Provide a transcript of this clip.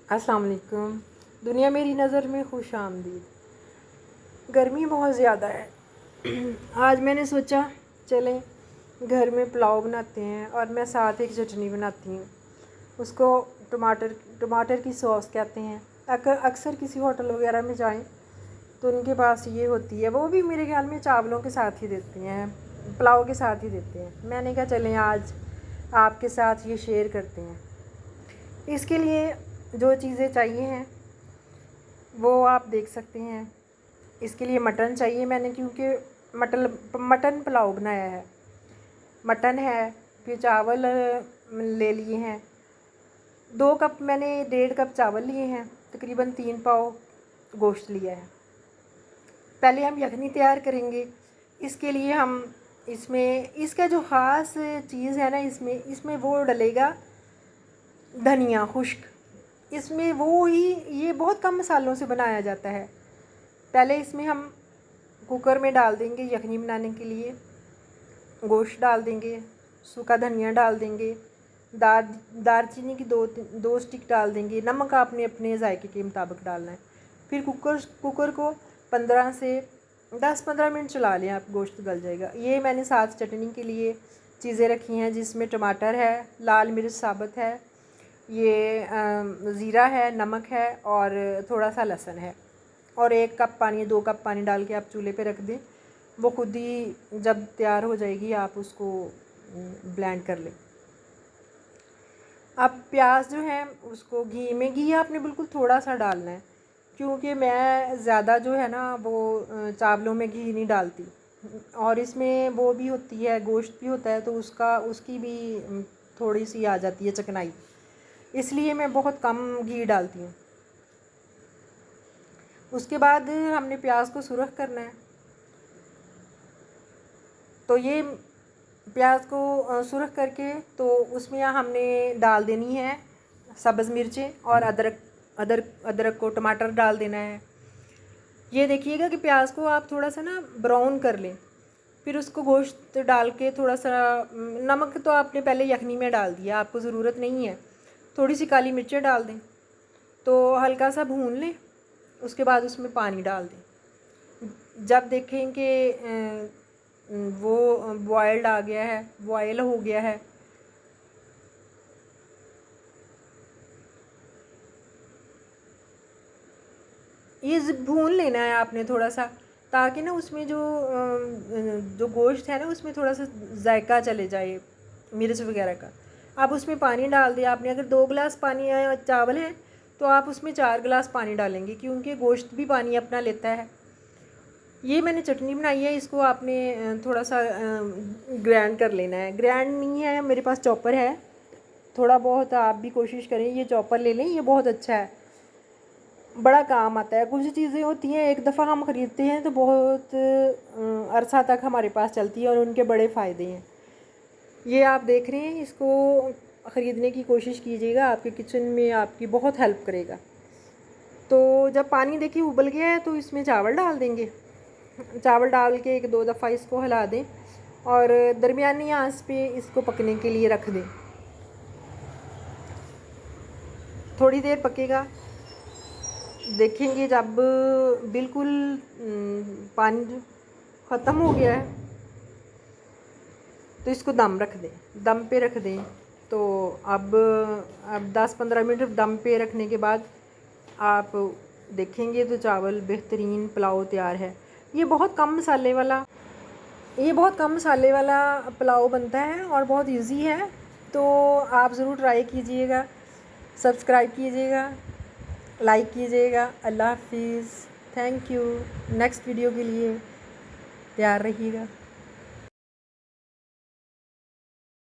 अस्सलाम वालेकुम। दुनिया मेरी नज़र में खुश आमदीद। गर्मी बहुत ज़्यादा है। आज मैंने सोचा चलें घर में पुलाव बनाते हैं और मैं साथ एक चटनी बनाती हूँ। उसको टमाटर की सॉस कहते हैं। अक्सर किसी होटल वगैरह में जाएं तो उनके पास ये होती है, वो भी मेरे ख्याल में चावलों के साथ ही देते हैं, पुलाव के साथ ही देते हैं। मैंने कहा चलें आज आपके साथ ये शेयर करते हैं। इसके लिए जो चीज़ें चाहिए हैं वो आप देख सकते हैं। इसके लिए मटन चाहिए मैंने, क्योंकि मटन पुलाव बनाया है। मटन है, फिर चावल ले लिए हैं 2 कप, मैंने 1.5 कप चावल लिए हैं, तकरीबन 3 पाव गोश्त लिया है। पहले हम यखनी तैयार करेंगे। इसके लिए हम इसका जो ख़ास चीज़ है ना, इसमें वो डलेगा धनिया खुश्क। इसमें वो ही, ये बहुत कम मसालों से बनाया जाता है। पहले इसमें हम कुकर में डाल देंगे यखनी बनाने के लिए, गोश्त डाल देंगे, सूखा धनिया डाल देंगे, दालचीनी की दो स्टिक डाल देंगे। नमक आपने अपने जायके के मुताबिक डालना है। फिर कुकर को 15 से 10-15 मिनट चला लें आप, गोश्त गल जाएगा। ये मैंने साथ चटनी के लिए चीज़ें रखी हैं, जिसमें टमाटर है, लाल मिर्च साबुत है, ये ज़ीरा है, नमक है और थोड़ा सा लहसुन है। और 1 कप पानी, 2 कप पानी डाल के आप चूल्हे पे रख दें। वो खुद ही जब तैयार हो जाएगी आप उसको ब्लेंड कर लें। अब प्याज जो है उसको घी आपने बिल्कुल थोड़ा सा डालना है, क्योंकि मैं ज़्यादा जो है ना वो चावलों में घी नहीं डालती, और इसमें वो भी होती है, गोश्त भी होता है, तो उसकी भी थोड़ी सी आ जाती है चिकनाई, इसलिए मैं बहुत कम घी डालती हूँ। उसके बाद हमने प्याज को सुरख करना है। तो ये प्याज को सुरख करके तो उसमें हमने डाल देनी है सब्ज़ मिर्चें और अदरक को, टमाटर डाल देना है। ये देखिएगा कि प्याज को आप थोड़ा सा ना ब्राउन कर लें। फिर उसको गोश्त डाल के थोड़ा सा नमक तो आपने पहले यखनी में डाल दिया, आपको ज़रूरत नहीं है। थोड़ी सी काली मिर्चें डाल दें, तो हल्का सा भून लें। उसके बाद उसमें पानी डाल दें। जब देखें कि वो बॉयल्ड आ गया है, बॉयल हो गया है, ये भून लेना है आपने थोड़ा सा, ताकि ना उसमें जो गोश्त है ना उसमें थोड़ा सा जायका चले जाए मिर्च वगैरह का। आप उसमें पानी डाल दिया आपने। अगर 2 गिलास पानी चावल है तो आप उसमें 4 गिलास पानी डालेंगे, क्योंकि गोश्त भी पानी अपना लेता है। ये मैंने चटनी बनाई है, इसको आपने थोड़ा सा ग्राइंड कर लेना है। ग्राइंड नहीं है मेरे पास, चॉपर है। थोड़ा बहुत आप भी कोशिश करें, ये चॉपर ले लें, ये बहुत अच्छा है, बड़ा काम आता है। कुछ चीज़ें होती हैं एक दफ़ा हम ख़रीदते हैं तो बहुत अरसा तक हमारे पास चलती है और उनके बड़े फ़ायदे हैं। ये आप देख रहे हैं, इसको ख़रीदने की कोशिश कीजिएगा, आपके किचन में आपकी बहुत हेल्प करेगा। तो जब पानी देखिए उबल गया है तो इसमें चावल डाल देंगे। चावल डाल के 1-2 दफ़ा इसको हिला दें और दरमियानी आंच पे इसको पकने के लिए रख दें। थोड़ी देर पकेगा, देखेंगे जब बिल्कुल पानी ख़त्म हो गया है तो इसको दम पे रख दें। तो अब 10-15 मिनट दम पे रखने के बाद आप देखेंगे तो चावल बेहतरीन पुलाव तैयार है। ये बहुत कम मसाले वाला पुलाव बनता है और बहुत इजी है, तो आप ज़रूर ट्राई कीजिएगा। सब्सक्राइब कीजिएगा, लाइक कीजिएगा। अल्लाह हाफिज़, थैंक यू। नेक्स्ट वीडियो के लिए तैयार रहिएगा।